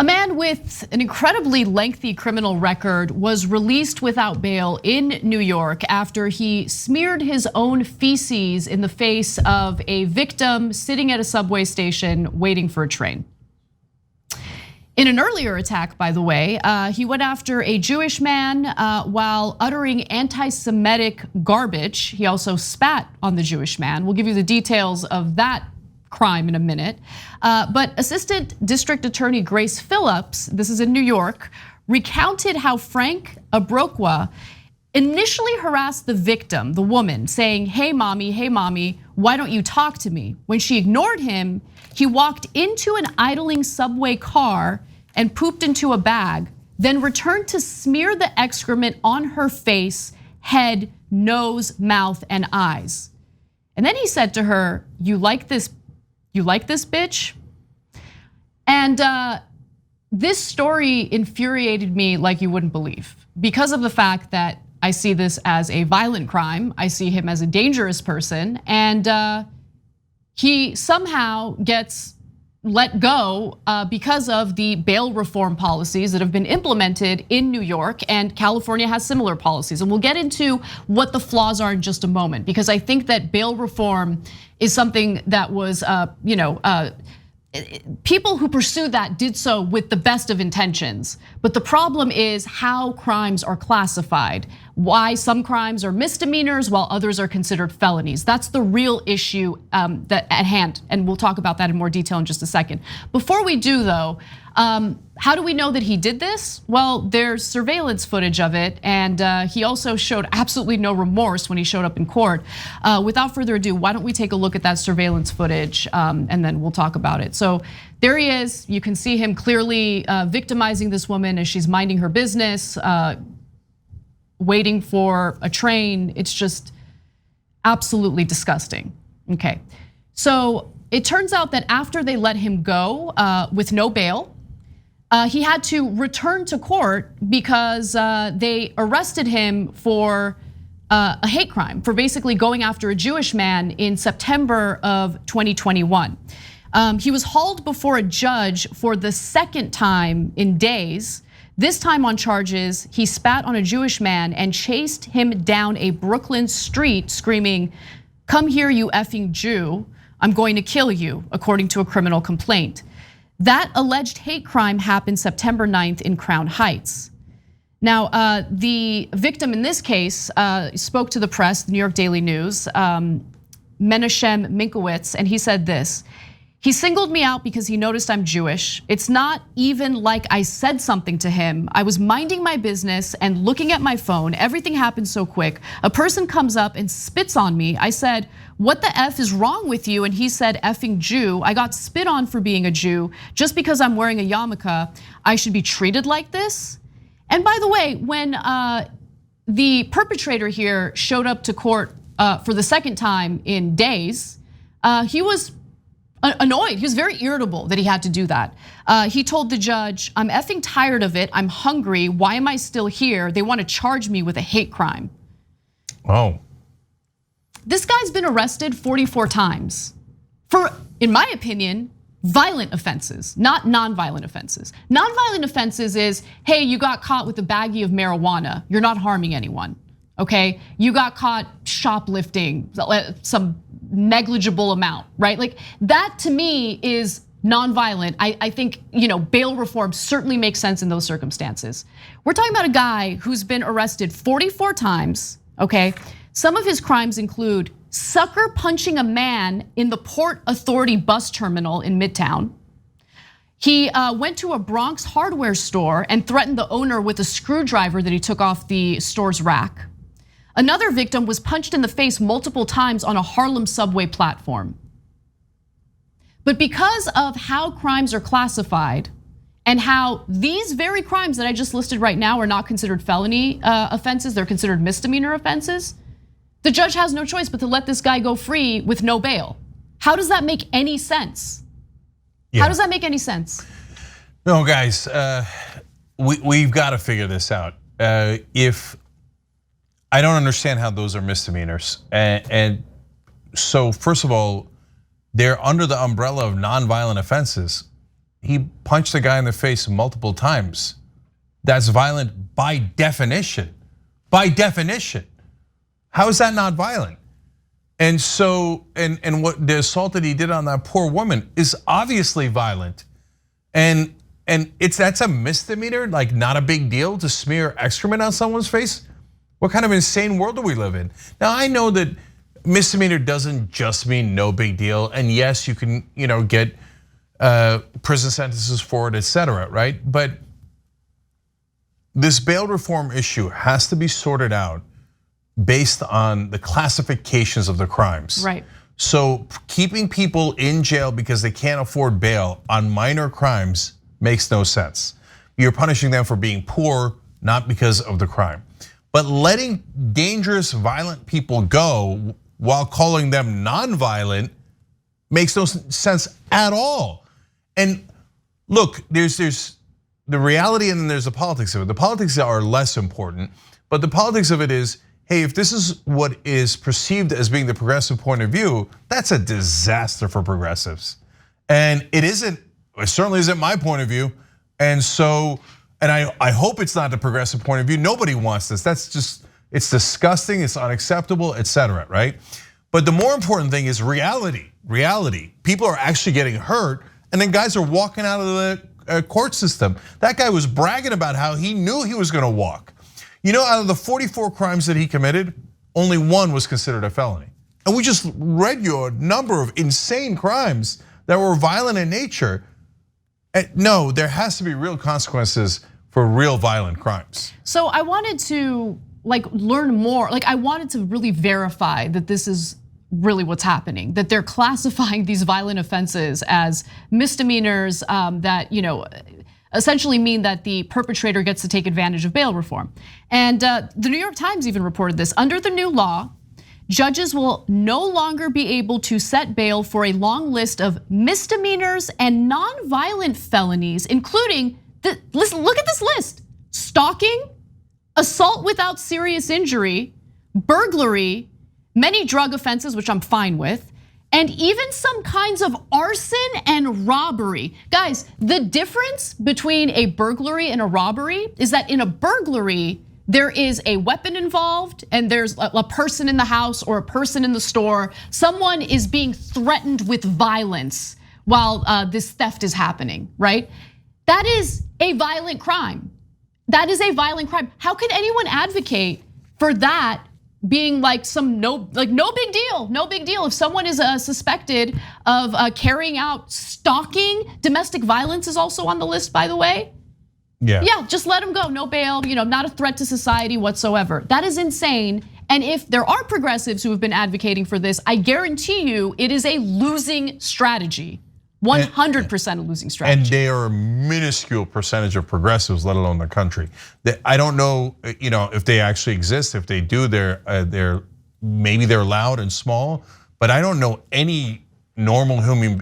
A man with an incredibly lengthy criminal record was released without bail in New York after he smeared his own feces in the face of a victim sitting at a subway station waiting for a train. In an earlier attack, by the way, he went after a Jewish man while uttering anti-Semitic garbage. He also spat on the Jewish man. We'll give you the details of that crime in a minute. But Assistant District Attorney Grace Phillips, this is in New York, recounted how Frank Abrokwa initially harassed the victim, the woman, saying, hey mommy, why don't you talk to me? When she ignored him, he walked into an idling subway car and pooped into a bag, then returned to smear the excrement on her face, head, nose, mouth, and eyes. And then he said to her, you like this bitch? And this story infuriated me like you wouldn't believe, because of the fact that I see this as a violent crime. I see him as a dangerous person, and he somehow gets let go because of the bail reform policies that have been implemented in New York, and California has similar policies. And we'll get into what the flaws are in just a moment, because I think that bail reform is something that was, people who pursued that did so with the best of intentions. But the problem is how crimes are classified, why some crimes are misdemeanors while others are considered felonies. That's the real issue that at hand, and we'll talk about that in more detail in just a second. Before we do though, how do we know that he did this? Well, there's surveillance footage of it, and he also showed absolutely no remorse when he showed up in court. Without further ado, why don't we take a look at that surveillance footage, and then we'll talk about it. So there he is. You can see him clearly victimizing this woman as she's minding her business, waiting for a train. It's just absolutely disgusting. Okay, so it turns out that after they let him go with no bail, he had to return to court because they arrested him for a hate crime, for basically going after a Jewish man in September of 2021. He was hauled before a judge for the second time in days. This time on charges, he spat on a Jewish man and chased him down a Brooklyn street screaming, "Come here, you effing Jew, I'm going to kill you," according to a criminal complaint. That alleged hate crime happened September 9th in Crown Heights. Now, the victim in this case spoke to the press, the New York Daily News, Menachem Minkowitz, and he said this: he singled me out because he noticed I'm Jewish. It's not even like I said something to him. I was minding my business and looking at my phone. Everything happened so quick. A person comes up and spits on me. I said, "What the F is wrong with you?" And he said, "Effing Jew." I got spit on for being a Jew. Just because I'm wearing a yarmulke, I should be treated like this? And by the way, when the perpetrator here showed up to court for the second time in days, he was annoyed. He was very irritable that he had to do that. He told the judge, "I'm effing tired of it. I'm hungry. Why am I still here? They want to charge me with a hate crime." Oh. This guy's been arrested 44 times for, in my opinion, violent offenses, not non-violent offenses. Non-violent offenses is, hey, you got caught with a baggie of marijuana. You're not harming anyone, okay? You got caught shoplifting some negligible amount, right? Like that to me is non-violent. I think bail reform certainly makes sense in those circumstances. We're talking about a guy who's been arrested 44 times, okay? Some of his crimes include sucker punching a man in the Port Authority bus terminal in Midtown. He went to a Bronx hardware store and threatened the owner with a screwdriver that he took off the store's rack. Another victim was punched in the face multiple times on a Harlem subway platform. But because of how crimes are classified and how these very crimes that I just listed right now are not considered felony offenses, they're considered misdemeanor offenses, the judge has no choice but to let this guy go free with no bail. How does that make any sense? Yeah. How does that make any sense? No, guys, we've got to figure this out. If I don't understand how those are misdemeanors, and so first of all, they're under the umbrella of nonviolent offenses. he punched the guy in the face multiple times. That's violent by definition. By definition. How is that not violent? And so, and what the assault that he did on that poor woman is obviously violent. And that's a misdemeanor, like not a big deal to smear excrement on someone's face? What kind of insane world do we live in? Now I know that misdemeanor doesn't just mean no big deal, and yes, you can get prison sentences for it, etc. Right? But this bail reform issue has to be sorted out based on the classifications of the crimes. Right. So keeping people in jail because they can't afford bail on minor crimes makes no sense. You're punishing them for being poor, not because of the crime. But letting dangerous, violent people go while calling them non-violent makes no sense at all. And look, there's the reality and then there's the politics of it. The politics are less important, but the politics of it is, hey, if this is what is perceived as being the progressive point of view, that's a disaster for progressives. And it certainly isn't my point of view. And so, I hope it's not the progressive point of view. Nobody wants this. It's disgusting, it's unacceptable, etc. right? But the more important thing is reality. Reality. People are actually getting hurt, and then guys are walking out of the court system. That guy was bragging about how he knew he was gonna walk. Out of the 44 crimes that he committed, only one was considered a felony. And we just read you a number of insane crimes that were violent in nature. No, there has to be real consequences for real violent crimes. So I wanted to learn more. I wanted to really verify that this is really what's happening, that they're classifying these violent offenses as misdemeanors that essentially mean that the perpetrator gets to take advantage of bail reform. And the New York Times even reported this. Under the new law, judges will no longer be able to set bail for a long list of misdemeanors and non-violent felonies, including, listen, look at this list: stalking, assault without serious injury, burglary, many drug offenses, which I'm fine with, and even some kinds of arson and robbery. Guys, the difference between a burglary and a robbery is that in a burglary, there is a weapon involved and there's a person in the house or a person in the store. Someone is being threatened with violence while this theft is happening, right? That is a violent crime. That is a violent crime. How can anyone advocate for that being no big deal? If someone is suspected of carrying out stalking, domestic violence is also on the list, by the way. Yeah, just let them go, no bail, not a threat to society whatsoever. That is insane. And if there are progressives who have been advocating for this, I guarantee you it is a losing strategy. 100% a losing strategy. And they are a minuscule percentage of progressives, let alone the country. I don't know, if they actually exist. If they do, maybe they're loud and small. But I don't know any normal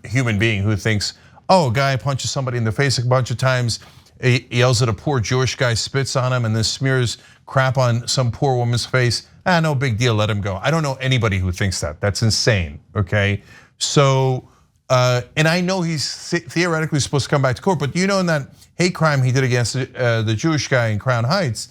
human being who thinks, oh, a guy punches somebody in the face a bunch of times, he yells at a poor Jewish guy, spits on him, and then smears crap on some poor woman's face. No big deal, let him go. I don't know anybody who thinks that. That's insane. Okay, so. And I know he's theoretically supposed to come back to court, but in that hate crime he did against the Jewish guy in Crown Heights,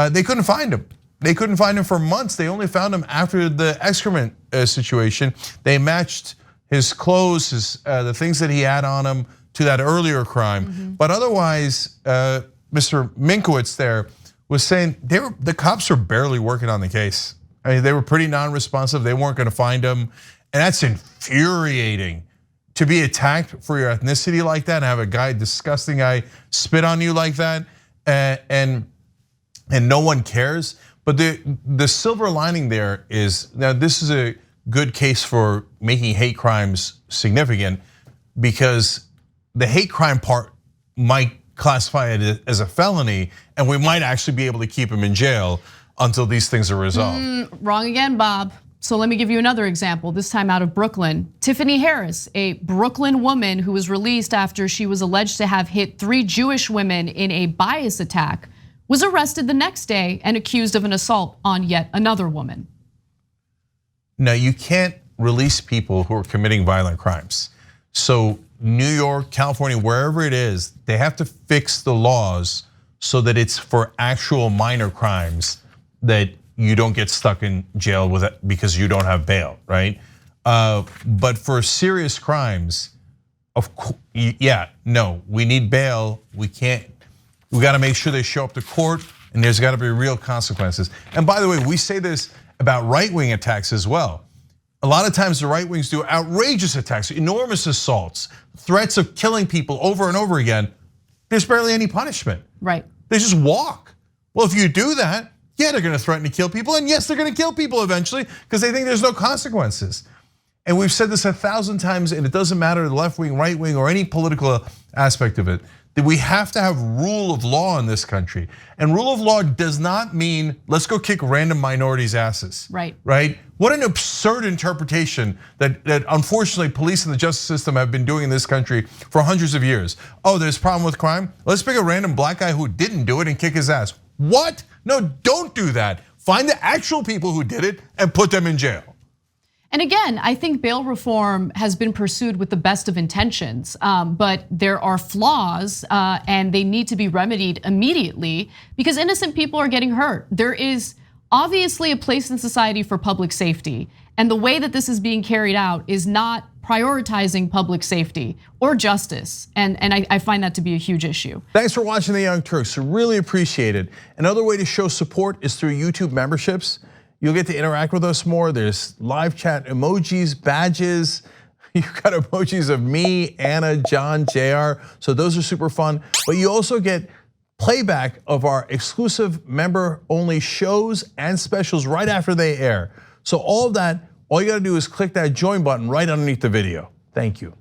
they couldn't find him. They couldn't find him for months. They only found him after the excrement situation. They matched his clothes, the things that he had on him to that earlier crime. But otherwise, Mr. Minkowitz there was saying the cops were barely working on the case. I mean, they were pretty non-responsive. They weren't going to find him, and that's infuriating. To be attacked for your ethnicity like that, and have a disgusting guy spit on you like that, and no one cares. But the silver lining there is, now this is a good case for making hate crimes significant, because the hate crime part might classify it as a felony, and we might actually be able to keep him in jail until these things are resolved. Wrong again, Bob. So let me give you another example, this time out of Brooklyn. Tiffany Harris, a Brooklyn woman who was released after she was alleged to have hit 3 Jewish women in a bias attack, was arrested the next day and accused of an assault on yet another woman. Now, you can't release people who are committing violent crimes. So New York, California, wherever it is, they have to fix the laws so that it's for actual minor crimes that you don't get stuck in jail with it because you don't have bail, right? But for serious crimes, no, we need bail. We got to make sure they show up to court, and there's got to be real consequences. And by the way, we say this about right-wing attacks as well. A lot of times the right wings do outrageous attacks, enormous assaults, threats of killing people over and over again. There's barely any punishment. Right. They just walk. Well, if you do that, yeah, they're gonna threaten to kill people, and yes, they're gonna kill people eventually because they think there's no consequences. And we've said this 1,000 times, and it doesn't matter the left wing, right wing, or any political aspect of it, that we have to have rule of law in this country. And rule of law does not mean let's go kick random minorities' asses. Right. Right? What an absurd interpretation that unfortunately police and the justice system have been doing in this country for hundreds of years. Oh, there's a problem with crime? Let's pick a random black guy who didn't do it and kick his ass. What? No, don't do that. Find the actual people who did it and put them in jail. And again, I think bail reform has been pursued with the best of intentions, but there are flaws and they need to be remedied immediately because innocent people are getting hurt. There is obviously a place in society for public safety, and the way that this is being carried out is not prioritizing public safety or justice, and I find that to be a huge issue. Thanks for watching The Young Turks, really appreciate it. Another way to show support is through YouTube memberships. You'll get to interact with us more. There's live chat emojis, badges. You've got emojis of me, Anna, John, JR. So those are super fun. But you also get playback of our exclusive member-only shows and specials right after they air. So all of that, all you gotta do is click that join button right underneath the video. Thank you.